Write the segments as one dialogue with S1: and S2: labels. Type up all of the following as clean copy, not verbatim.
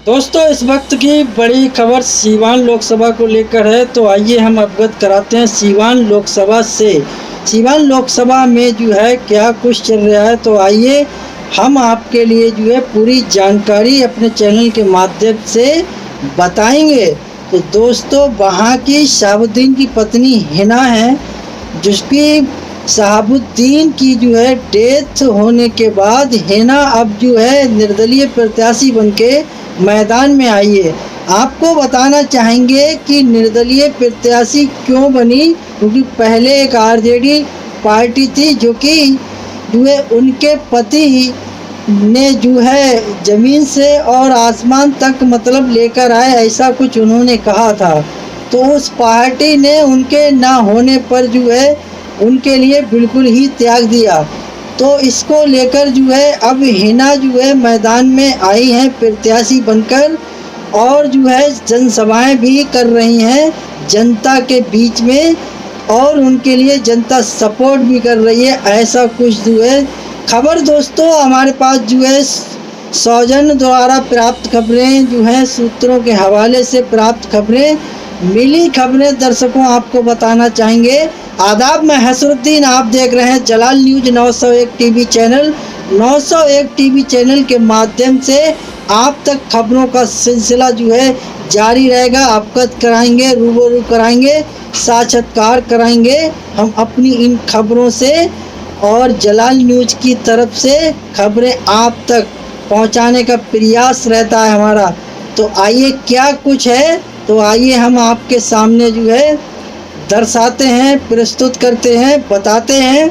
S1: दोस्तों, इस वक्त की बड़ी खबर सीवान लोकसभा को लेकर है। तो आइए हम अवगत कराते हैं सीवान लोकसभा से। सीवान लोकसभा में जो है क्या कुछ चल रहा है, तो आइए हम आपके लिए जो है पूरी जानकारी अपने चैनल के माध्यम से बताएंगे। तो दोस्तों, वहाँ की शहाबुद्दीन की पत्नी हिना है, जिसकी शहाबुद्दीन की जो है डेथ होने के बाद हिना अब जो है निर्दलीय प्रत्याशी बनके मैदान में आई है। आपको बताना चाहेंगे कि निर्दलीय प्रत्याशी क्यों बनी, क्योंकि पहले एक आरजेडी पार्टी थी जो है उनके पति ने जो है ज़मीन से और आसमान तक मतलब लेकर आए, ऐसा कुछ उन्होंने कहा था। तो उस पार्टी ने उनके ना होने पर जो है उनके लिए बिल्कुल ही त्याग दिया। तो इसको लेकर जो है अब हिना जो है मैदान में आई हैं प्रत्याशी बनकर, और जो है जनसभाएं भी कर रही हैं जनता के बीच में, और उनके लिए जनता सपोर्ट भी कर रही है, ऐसा कुछ जो है खबर दोस्तों हमारे पास जो है सौजन्य द्वारा प्राप्त खबरें जो हैं, सूत्रों के हवाले से प्राप्त खबरें मिली खबरें दर्शकों आपको बताना चाहेंगे। आदाब, मैं हसरुद्दीन, आप देख रहे हैं Jalal news 901 TV channel. 901 TV channel के माध्यम से आप तक खबरों का सिलसिला जो है जारी रहेगा। अवगत कराएंगे, रूबरू कराएंगे, साक्षात्कार कराएंगे हम अपनी इन खबरों से, और जलाल न्यूज की तरफ से खबरें आप तक पहुंचाने का प्रयास रहता है हमारा। तो आइए क्या कुछ है, तो आइए हम आपके सामने जो है दर्शाते हैं, प्रस्तुत करते हैं, बताते हैं।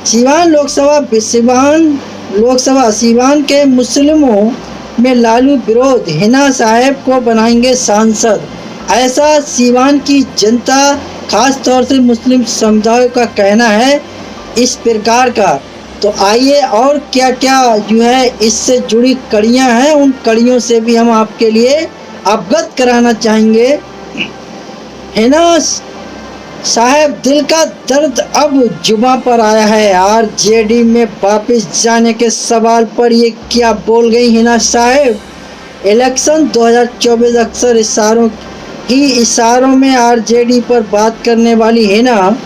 S1: सीवान लोकसभा सीवान के मुस्लिमों में लालू विरोध, हिना साहब को बनाएंगे सांसद, ऐसा सीवान की जनता खास तौर से मुस्लिम समुदाय का कहना है इस प्रकार का। तो आइए और क्या क्या जो है इससे जुड़ी कड़ियां हैं, उन कड़ियों से भी हम आपके लिए अवगत कराना चाहेंगे। हिना साहब, दिल का दर्द अब जुबां पर आया है। आरजेडी में वापस जाने के सवाल पर ये क्या बोल गई हिना साहब। इलेक्शन 2024 अक्सर इशारों में आरजेडी पर बात करने वाली हिना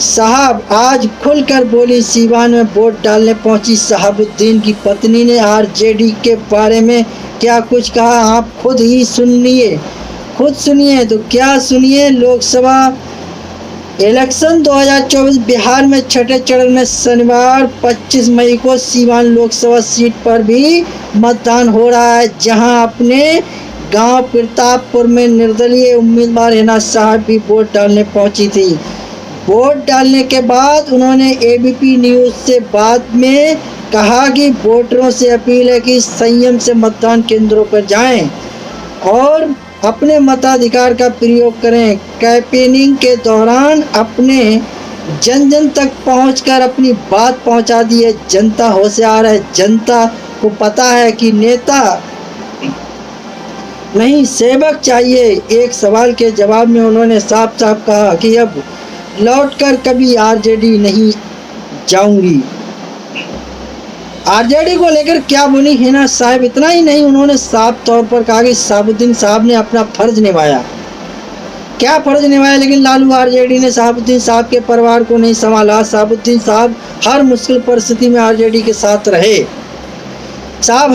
S1: साहब आज खुलकर बोली। सीवान में वोट डालने पहुंची शहाबुद्दीन की पत्नी ने आरजेडी के बारे में क्या कुछ कहा, आप खुद सुनिए। तो क्या सुनिए। लोकसभा इलेक्शन 2024 बिहार में छठे चरण में शनिवार 25 मई को सीवान लोकसभा सीट पर भी मतदान हो रहा है, जहां अपने गांव प्रतापपुर में निर्दलीय उम्मीदवार हिना साहब भी वोट डालने पहुंची थी। वोट डालने के बाद उन्होंने एबीपी न्यूज़ से बात में कहा कि वोटरों से अपील है कि संयम से मतदान केंद्रों पर जाएं और अपने मताधिकार का प्रयोग करें। कैंपेनिंग के दौरान अपने जन जन तक पहुंचकर अपनी बात पहुंचा दी है। जनता होशियार है, जनता को पता है कि नेता नहीं सेवक चाहिए। एक सवाल के जवाब में उन्होंने साफ साफ कहा कि अब लौटकर कभी आरजेडी नहीं जाऊंगी। आरजेडी को लेकर क्या बोली हिना साहब, इतना ही नहीं, उन्होंने साफ तौर पर कहा कि शहाबुद्दीन साहब ने अपना फर्ज निभाया। क्या फर्ज निभाया, लेकिन लालू आरजेडी ने शहाबुद्दीन साहब के परिवार को नहीं संभाला। शहाबुद्दीन साहब हर मुश्किल परिस्थिति में आरजेडी के साथ रहे। साहब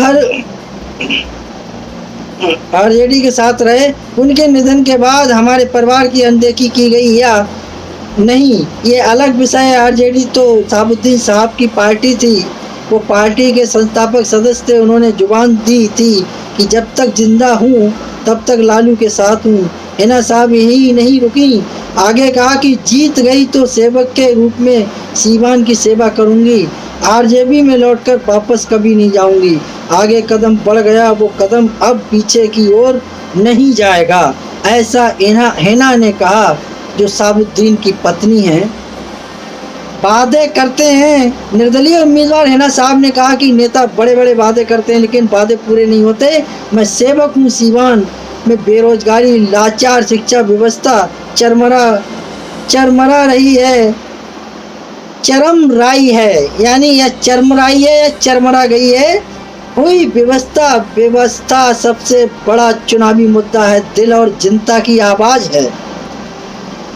S1: आरजेडी के साथ रहे। उनके निधन के बाद हमारे परिवार की अनदेखी की गई या नहीं, ये अलग विषय है। आरजेडी तो शहाबुद्दीन साहब की पार्टी थी, वो पार्टी के संस्थापक सदस्य थे। उन्होंने जुबान दी थी कि जब तक जिंदा हूँ तब तक लालू के साथ हूँ। हिना साहब यही नहीं रुकी, आगे कहा कि जीत गई तो सेवक के रूप में सीवान की सेवा करूँगी, आरजेडी में लौटकर वापस कभी नहीं जाऊँगी। आगे कदम बढ़ गया, वो कदम अब पीछे की ओर नहीं जाएगा, ऐसा हिना ने कहा, जो शहाबुद्दीन की पत्नी है। वादे करते हैं निर्दलीय उम्मीदवार हिना साहब ने कहा कि नेता बड़े बड़े वादे करते हैं लेकिन वादे पूरे नहीं होते। मैं सेवक हूँ। सीवान में बेरोजगारी, लाचार शिक्षा व्यवस्था चरमरा रही है, चरमराई है, यानी यह चरमराई है या चरमरा गई है। हुई व्यवस्था व्यवस्था सबसे बड़ा चुनावी मुद्दा है, दिल और जनता की आवाज़ है।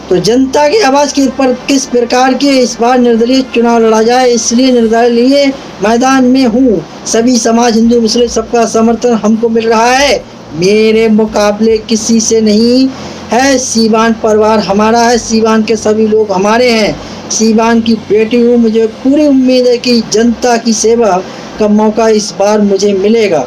S1: तो जनता की आवाज़ के पर किस प्रकार के इस बार निर्दलीय चुनाव लड़ा जाए, इसलिए निर्दलीय मैदान में हूँ। सभी समाज, हिंदू मुस्लिम, सबका समर्थन हमको मिल रहा है। मेरे मुकाबले किसी से नहीं है। सीवान परिवार हमारा है, सीवान के सभी लोग हमारे हैं। सीवान की बेटी हूँ, मुझे पूरी उम्मीद है कि जनता की सेवा का मौका इस बार मुझे मिलेगा।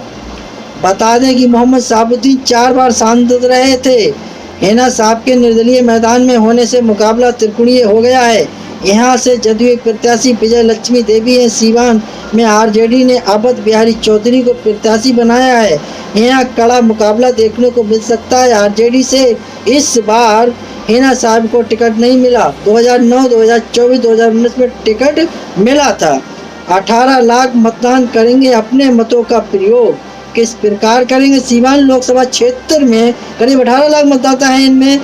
S1: बता दें कि मोहम्मद शहाबुद्दीन 4 बार सांसद रहे थे। हिना साहब के निर्दलीय मैदान में होने से मुकाबला त्रिकोणीय हो गया है। यहाँ से जदयू प्रत्याशी विजय लक्ष्मी देवी है। सीवान में आरजेडी ने अवध बिहारी चौधरी को प्रत्याशी बनाया है। यहाँ कड़ा मुकाबला देखने को मिल सकता है। आरजेडी से इस बार हिना साहब को टिकट नहीं मिला। 2009, 2024, 2019 में टिकट मिला था। 18 लाख मतदान करेंगे, अपने मतों का प्रयोग किस प्रकार करेंगे। सीवान लोकसभा क्षेत्र में करीब 18 लाख मतदाता हैं। इनमें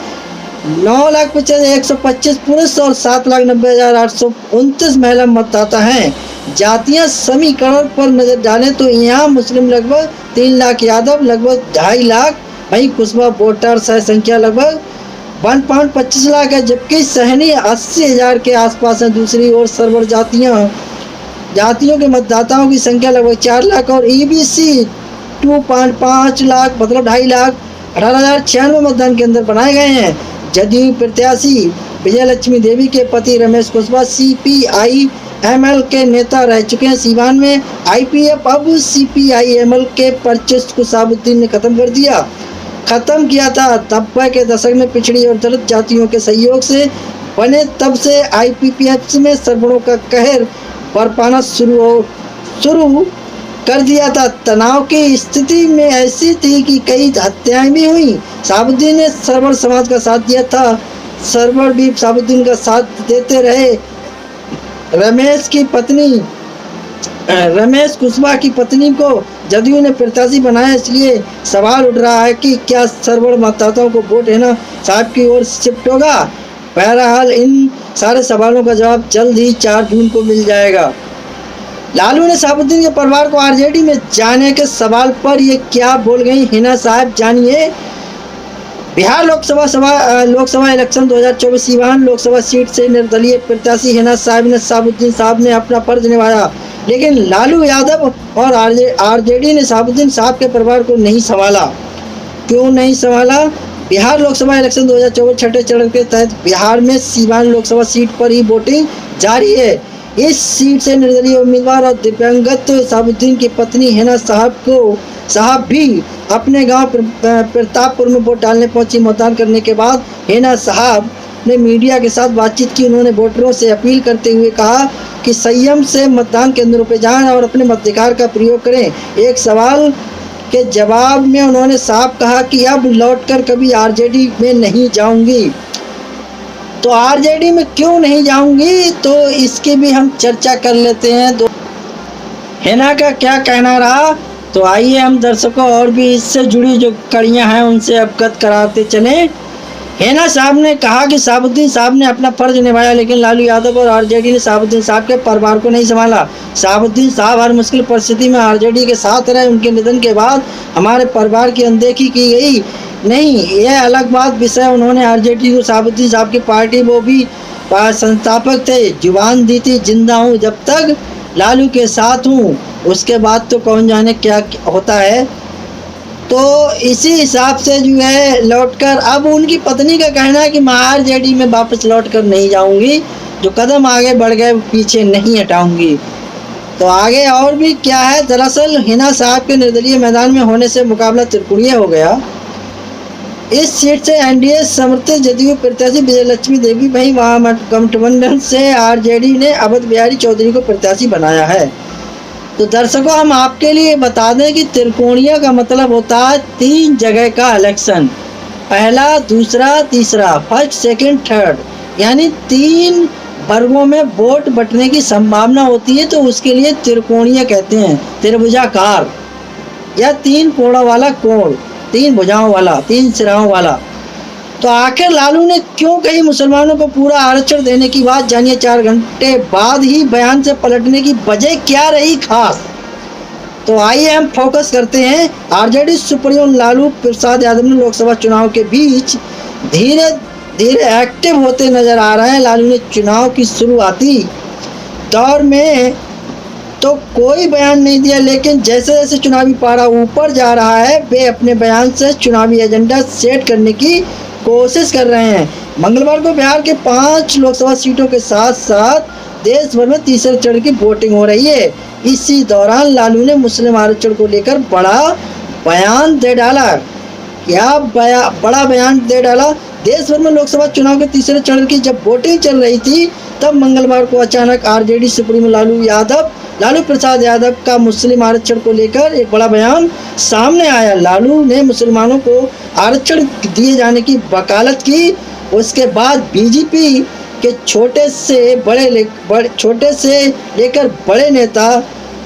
S1: 9,50,125 पुरुष और 7,90,829 महिला मतदाता हैं। जातीय समीकरण पर नजर डालें तो यहाँ मुस्लिम लगभग 3 लाख, यादव लगभग 2.5 लाख, वहीं कुशवा वोटर्स है संख्या लगभग 1.25 लाख है, जबकि सहनी 80,000 के आसपास है। दूसरी ओर सर्वर जातियों के मतदाताओं की संख्या लगभग 4 लाख और ईबीसी 2.5 लाख, मतलब 2.5 लाख 18,096 मतदान केंद्र बनाए गए हैं। जदयू प्रत्याशी विजय लक्ष्मी देवी के पति रमेश कुशवाहा CPI-ML के नेता रह चुके हैं। सीवान में IPF अब CPI-ML के परचेस्ट को शहाबुद्दीन ने खत्म किया था। 90 के दशक में पिछड़ी और दलित जातियों के सहयोग से बने, तब से IPPF में सर्वणों का कहर बरपाना शुरू कर दिया था। तनाव की स्थिति में ऐसी थी कि कई हत्याएं भी हुई। शहाबुद्दीन ने सरवर समाज का साथ दिया था, सरवर भी शहाबुद्दीन का साथ देते रहे। रमेश कुशवाहा की पत्नी को जदयू ने प्रत्याशी बनाया, इसलिए सवाल उठ रहा है कि क्या सरवर मतदाताओं को वोट हिना साहब की ओर शिफ्ट होगा। बहरहाल इन सारे सवालों का जवाब जल्द ही 4 जून को मिल जाएगा। लालू ने शहाबुद्दीन के परिवार को आरजेडी में जाने के सवाल पर ये क्या बोल गई हिना साहब, जानिए। बिहार लोकसभा इलेक्शन 2024 सीवान लोकसभा सीट से निर्दलीय प्रत्याशी हिना साहब ने शहाबुद्दीन साहब ने अपना फर्ज निभाया, लेकिन लालू यादव और आरजेडी ने शहाबुद्दीन साहब के परिवार को नहीं संभाला। क्यों नहीं संभाला? बिहार लोकसभा इलेक्शन 2024 छठे चरण के तहत बिहार में सीवान लोकसभा सीट पर ही वोटिंग जारी है। इस सीट से निर्दलीय उम्मीदवार और दिव्यांगत शहाबुद्दीन की पत्नी हिना साहब भी अपने गांव प्रतापपुर में वोट डालने पहुंची। मतदान करने के बाद हिना साहब ने मीडिया के साथ बातचीत की। उन्होंने वोटरों से अपील करते हुए कहा कि संयम से मतदान केंद्रों पर जाएं और अपने मताधिकार का प्रयोग करें। एक सवाल के जवाब में उन्होंने साफ कहा कि अब लौटकर कभी आरजेडी में नहीं जाऊंगी। तो आरजेडी में क्यों नहीं जाऊंगी, तो इसकी भी हम चर्चा कर लेते हैं। हिना का क्या कहना रहा, तो आइए हम दर्शकों और भी इससे जुड़ी जो कड़ियां हैं उनसे अवगत कराते चलें। हिना साहब ने कहा कि शहाबुद्दीन साहब ने अपना फर्ज निभाया, लेकिन लालू यादव और आरजेडी ने शहाबुद्दीन साहब के परिवार को नहीं संभाला। शहाबुद्दीन साहब हर मुश्किल परिस्थिति में आरजेडी के साथ रहे। उनके निधन के बाद हमारे परिवार की अनदेखी की गई नहीं, यह अलग बात विषय। उन्होंने आरजेडी को शहाबुद्दीन साहब की पार्टी, वो भी संस्थापक थे, जुबान दी थी, जिंदा हूँ जब तक लालू के साथ हूँ, उसके बाद तो कौन जाने क्या होता है। तो इसी हिसाब से जो है लौटकर, अब उनकी पत्नी का कहना है कि मैं आरजेडी में वापस लौटकर नहीं जाऊंगी, जो कदम आगे बढ़ गए पीछे नहीं हटाऊंगी। तो आगे और भी क्या है, दरअसल हिना साहब के निर्दलीय मैदान में होने से मुकाबला त्रिकोणीय हो गया। इस सीट से एनडीए समर्थित जदयू प्रत्याशी विजय लक्ष्मी देवी, वहीं वहाँ गठबंधन से आरजेडी ने अवध बिहारी चौधरी को प्रत्याशी बनाया है। तो दर्शकों हम आपके लिए बता दें कि त्रिकोणीय का मतलब होता है 3 जगह का इलेक्शन, पहला, दूसरा, तीसरा, फर्स्ट, सेकंड, थर्ड, यानी 3 वर्गों में वोट बंटने की संभावना होती है। तो उसके लिए त्रिकोणीय कहते हैं, त्रिभुजाकार या 3 कोणों वाला कोण, 3 भुजाओं वाला, 3 सिराओं वाला। तो आखिर लालू ने क्यों कही मुसलमानों को पूरा आरक्षण देने की बात, जानिए। 4 घंटे बाद ही बयान से पलटने की वजह क्या रही खास, तो आइए हम फोकस करते हैं। आरजेडी सुप्रीमो लालू प्रसाद यादव ने लोकसभा चुनाव के बीच धीरे धीरे एक्टिव होते नजर आ रहे हैं। लालू ने चुनाव की शुरुआती दौर में तो कोई बयान नहीं दिया, लेकिन जैसे जैसे चुनावी पारा ऊपर जा रहा है वे अपने बयान से चुनावी एजेंडा सेट करने की कोशिश कर रहे हैं। मंगलवार को बिहार के 5 लोकसभा सीटों के साथ साथ देश भर में तीसरे चरण की वोटिंग हो रही है। इसी दौरान लालू ने मुस्लिम आरक्षण को लेकर बड़ा बयान दे डाला। बड़ा बयान दे डाला। देश भर में लोकसभा चुनाव के तीसरे चरण की जब वोटिंग चल रही थी तब मंगलवार को अचानक आरजेडी सुप्रीमो लालू प्रसाद यादव का मुस्लिम आरक्षण को लेकर एक बड़ा बयान सामने आया। लालू ने मुसलमानों को आरक्षण दिए जाने की वकालत की। उसके बाद बीजेपी के छोटे से लेकर बड़े नेता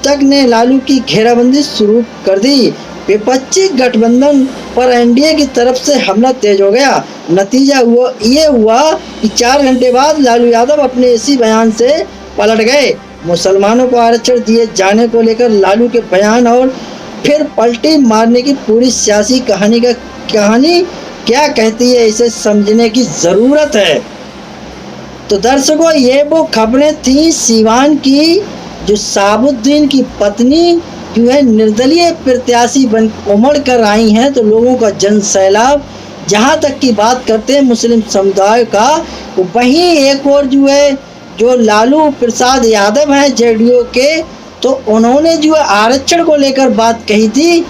S1: तक ने लालू की घेराबंदी शुरू कर दी। विपक्षी गठबंधन पर एनडीए की तरफ से हमला तेज हो गया। नतीजा ये हुआ कि 4 घंटे बाद लालू यादव अपने इसी बयान से पलट गए। मुसलमानों को आरक्षण दिए जाने को लेकर लालू के बयान और फिर पलटी मारने की पूरी सियासी कहानी क्या कहती है, इसे समझने की ज़रूरत है। तो दर्शकों, ये वो खबरें थी सीवान की, जो शहाबुद्दीन की पत्नी जो है निर्दलीय प्रत्याशी बन उमड़ कर आई हैं। तो लोगों का जन सैलाब, जहाँ तक की बात करते हैं मुस्लिम समुदाय का, तो वहीं एक और जो लालू प्रसाद यादव हैं जेडीयू के, तो उन्होंने जो आरक्षण को लेकर बात कही थी।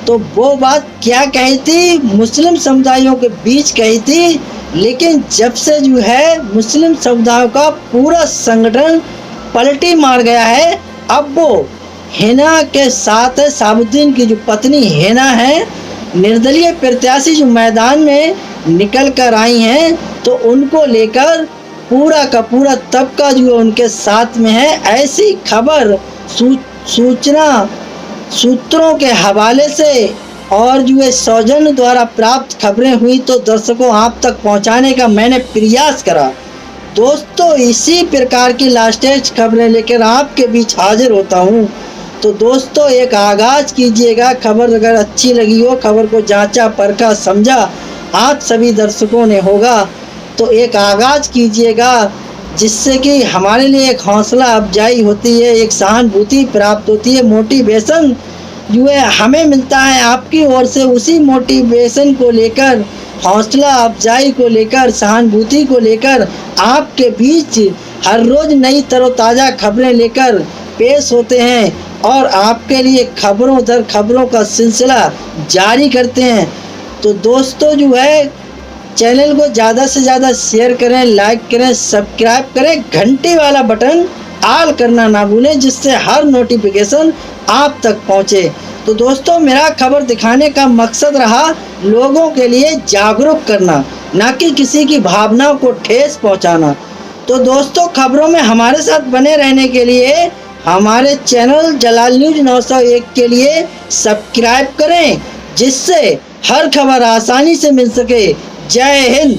S1: तो वो बात क्या कही थी? मुस्लिम समुदायों के बीच कही थी, लेकिन जब से जो है मुस्लिम समुदाय का पूरा संगठन पलटी मार गया है, अब वो हिना के साथ है। शहाबुद्दीन की जो पत्नी हिना है, निर्दलीय प्रत्याशी जो मैदान में निकल कर आई हैं, तो उनको लेकर पूरा का पूरा तबका जो उनके साथ में है। ऐसी खबर सूत्रों के हवाले से और जो है सौजन्य द्वारा प्राप्त खबरें हुई, तो दर्शकों आप तक पहुंचाने का मैंने प्रयास करा। दोस्तों, इसी प्रकार की लास्टेस्ट खबरें लेकर आपके बीच हाजिर होता हूं। तो दोस्तों, एक आगाज कीजिएगा। खबर अगर अच्छी लगी हो, खबर को जांचा परखा समझा आप सभी दर्शकों ने होगा, तो एक आगाज कीजिएगा, जिससे कि हमारे लिए एक हौसला अफजाई होती है, एक सहानुभूति प्राप्त होती है, मोटिवेशन जो है हमें मिलता है आपकी ओर से। उसी मोटिवेशन को लेकर, हौसला अफजाई को लेकर, सहानुभूति को लेकर आपके बीच हर रोज़ नई तरोताज़ा खबरें लेकर पेश होते हैं और आपके लिए खबरों दर खबरों का सिलसिला जारी करते हैं। तो दोस्तों, जो है चैनल को ज़्यादा से ज़्यादा शेयर करें, लाइक करें, सब्सक्राइब करें, घंटी वाला बटन ऑल करना ना भूलें, जिससे हर नोटिफिकेशन आप तक पहुंचे। तो दोस्तों, मेरा खबर दिखाने का मकसद रहा लोगों के लिए जागरूक करना, ना कि किसी की भावनाओं को ठेस पहुंचाना। तो दोस्तों, खबरों में हमारे साथ बने रहने के लिए हमारे चैनल जलाल न्यूज 901 के लिए सब्सक्राइब करें, जिससे हर खबर आसानी से मिल सके। जय हिंद।